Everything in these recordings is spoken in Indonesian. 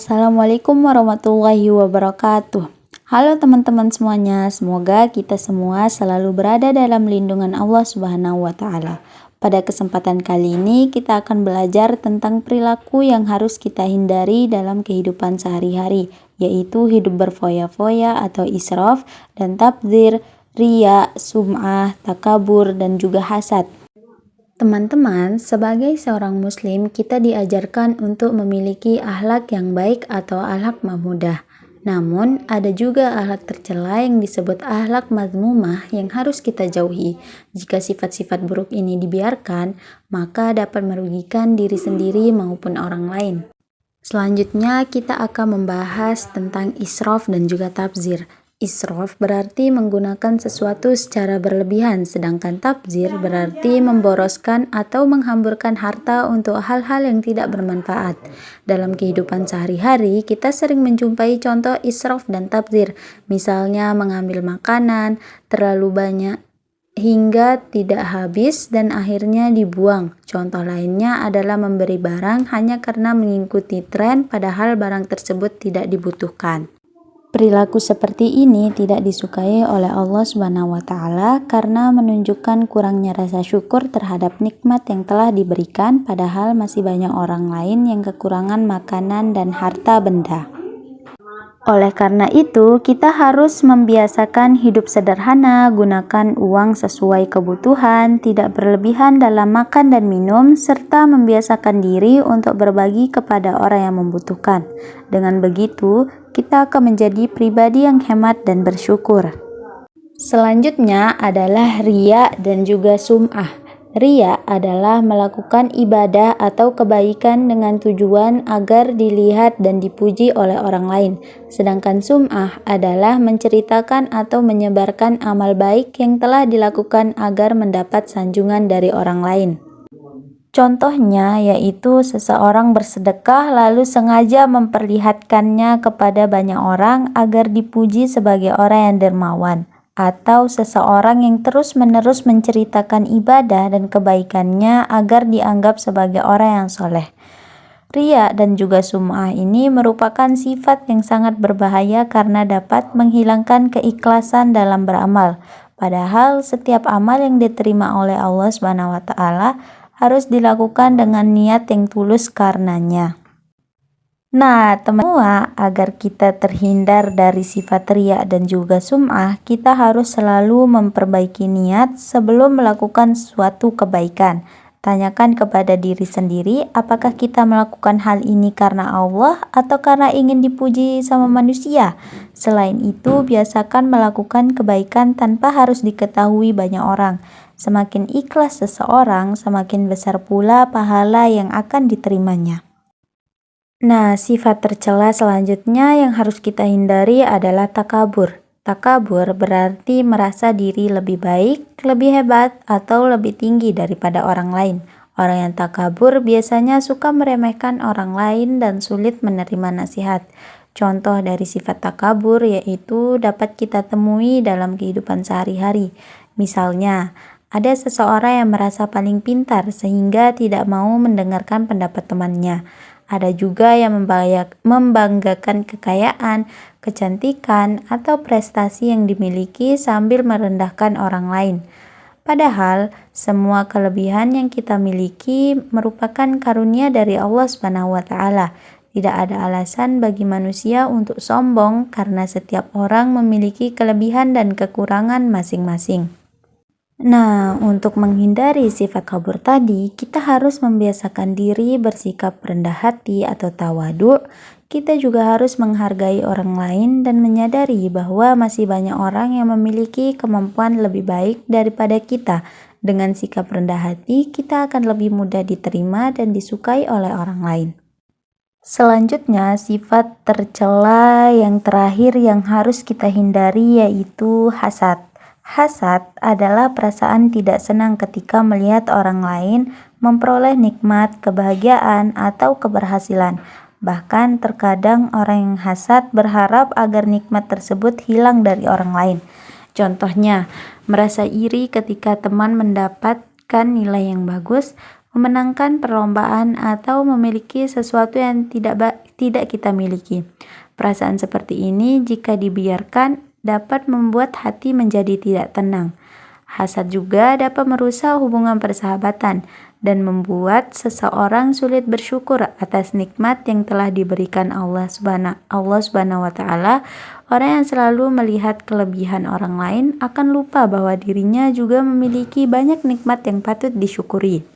Assalamualaikum warahmatullahi wabarakatuh. Halo teman-teman semuanya, semoga kita semua selalu berada dalam lindungan Allah Subhanahu wa Ta'ala. Pada kesempatan kali ini, kita akan belajar tentang perilaku yang harus kita hindari dalam kehidupan sehari-hari, yaitu hidup berfoya-foya atau israf dan tabdzir, riya, sum'ah, takabur, dan juga hasad. Teman-teman, sebagai seorang muslim, kita diajarkan untuk memiliki akhlak yang baik atau akhlak mahmudah. Namun, ada juga akhlak tercela yang disebut akhlak mazmumah yang harus kita jauhi. Jika sifat-sifat buruk ini dibiarkan, maka dapat merugikan diri sendiri maupun orang lain. Selanjutnya, kita akan membahas tentang israf dan juga tabdzir. Israf berarti menggunakan sesuatu secara berlebihan, sedangkan tabdzir berarti memboroskan atau menghamburkan harta untuk hal-hal yang tidak bermanfaat. Dalam kehidupan sehari-hari, kita sering menjumpai contoh israf dan tabdzir, misalnya mengambil makanan terlalu banyak hingga tidak habis dan akhirnya dibuang. Contoh lainnya adalah memberi barang hanya karena mengikuti tren padahal barang tersebut tidak dibutuhkan. Perilaku seperti ini tidak disukai oleh Allah Subhanahu wa Ta'ala karena menunjukkan kurangnya rasa syukur terhadap nikmat yang telah diberikan, padahal masih banyak orang lain yang kekurangan makanan dan harta benda. Oleh karena itu, kita harus membiasakan hidup sederhana, gunakan uang sesuai kebutuhan, tidak berlebihan dalam makan dan minum, serta membiasakan diri untuk berbagi kepada orang yang membutuhkan. Dengan begitu, kita akan menjadi pribadi yang hemat dan bersyukur. Selanjutnya adalah riya dan juga sum'ah. Riya adalah melakukan ibadah atau kebaikan dengan tujuan agar dilihat dan dipuji oleh orang lain. Sedangkan sum'ah adalah menceritakan atau menyebarkan amal baik yang telah dilakukan agar mendapat sanjungan dari orang lain. Contohnya yaitu seseorang bersedekah lalu sengaja memperlihatkannya kepada banyak orang agar dipuji sebagai orang yang dermawan. Atau seseorang yang terus-menerus menceritakan ibadah dan kebaikannya agar dianggap sebagai orang yang soleh. Riya dan juga sum'ah ini merupakan sifat yang sangat berbahaya karena dapat menghilangkan keikhlasan dalam beramal. Padahal setiap amal yang diterima oleh Allah Subhanahu wa Ta'ala harus dilakukan dengan niat yang tulus karenanya. Nah, teman-teman, agar kita terhindar dari sifat riya dan juga sum'ah, kita harus selalu memperbaiki niat sebelum melakukan suatu kebaikan. Tanyakan kepada diri sendiri, apakah kita melakukan hal ini karena Allah atau karena ingin dipuji sama manusia? Selain itu, biasakan melakukan kebaikan tanpa harus diketahui banyak orang. Semakin ikhlas seseorang, semakin besar pula pahala yang akan diterimanya. Nah, sifat tercela selanjutnya yang harus kita hindari adalah takabur. Takabur berarti merasa diri lebih baik, lebih hebat, atau lebih tinggi daripada orang lain. Orang yang takabur biasanya suka meremehkan orang lain dan sulit menerima nasihat. Contoh dari sifat takabur yaitu dapat kita temui dalam kehidupan sehari-hari. Misalnya, ada seseorang yang merasa paling pintar sehingga tidak mau mendengarkan pendapat temannya. Ada juga yang membanggakan kekayaan, kecantikan, atau prestasi yang dimiliki sambil merendahkan orang lain. Padahal, semua kelebihan yang kita miliki merupakan karunia dari Allah Subhanahu wa Ta'ala. Tidak ada alasan bagi manusia untuk sombong karena setiap orang memiliki kelebihan dan kekurangan masing-masing. Nah, untuk menghindari sifat kabur tadi, kita harus membiasakan diri bersikap rendah hati atau tawadu. Kita juga harus menghargai orang lain dan menyadari bahwa masih banyak orang yang memiliki kemampuan lebih baik daripada kita. Dengan sikap rendah hati, kita akan lebih mudah diterima dan disukai oleh orang lain. Selanjutnya, sifat tercela yang terakhir yang harus kita hindari yaitu hasad. Hasad adalah perasaan tidak senang ketika melihat orang lain memperoleh nikmat, kebahagiaan, atau keberhasilan. Bahkan terkadang orang yang hasad berharap agar nikmat tersebut hilang dari orang lain. Contohnya, merasa iri ketika teman mendapatkan nilai yang bagus, memenangkan perlombaan, atau memiliki sesuatu yang tidak kita miliki. Perasaan seperti ini jika dibiarkan dapat membuat hati menjadi tidak tenang. Hasad juga dapat merusak hubungan persahabatan dan membuat seseorang sulit bersyukur atas nikmat yang telah diberikan Allah Subhanahu wa taala. Orang yang selalu melihat kelebihan orang lain akan lupa bahwa dirinya juga memiliki banyak nikmat yang patut disyukuri.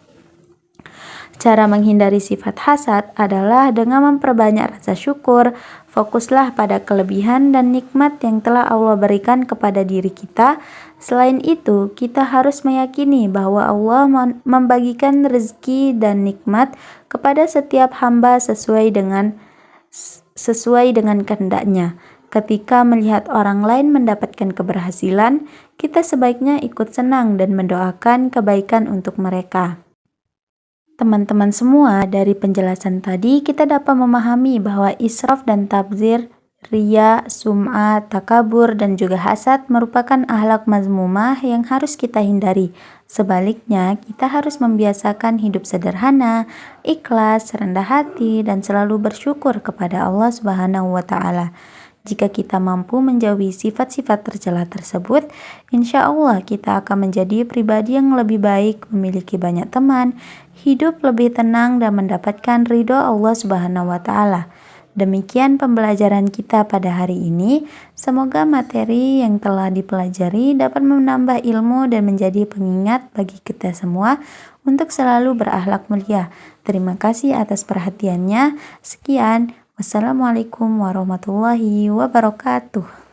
Cara menghindari sifat hasad adalah dengan memperbanyak rasa syukur. Fokuslah pada kelebihan dan nikmat yang telah Allah berikan kepada diri kita. Selain itu, kita harus meyakini bahwa Allah membagikan rezeki dan nikmat kepada setiap hamba sesuai dengan kehendaknya. Ketika melihat orang lain mendapatkan keberhasilan, kita sebaiknya ikut senang dan mendoakan kebaikan untuk mereka. Teman-teman semua, dari penjelasan tadi kita dapat memahami bahwa israf dan tabdzir, riya, sum'ah, takabur, dan juga hasad merupakan akhlak mazmumah yang harus kita hindari. Sebaliknya, kita harus membiasakan hidup sederhana, ikhlas, rendah hati, dan selalu bersyukur kepada Allah Subhanahu wa taala. Jika kita mampu menjauhi sifat-sifat tercela tersebut, insya Allah kita akan menjadi pribadi yang lebih baik, memiliki banyak teman, hidup lebih tenang, dan mendapatkan ridho Allah Subhanahu wa taala. Demikian pembelajaran kita pada hari ini. Semoga materi yang telah dipelajari dapat menambah ilmu dan menjadi pengingat bagi kita semua untuk selalu berakhlak mulia. Terima kasih atas perhatiannya. Sekian. Wassalamualaikum warahmatullahi wabarakatuh.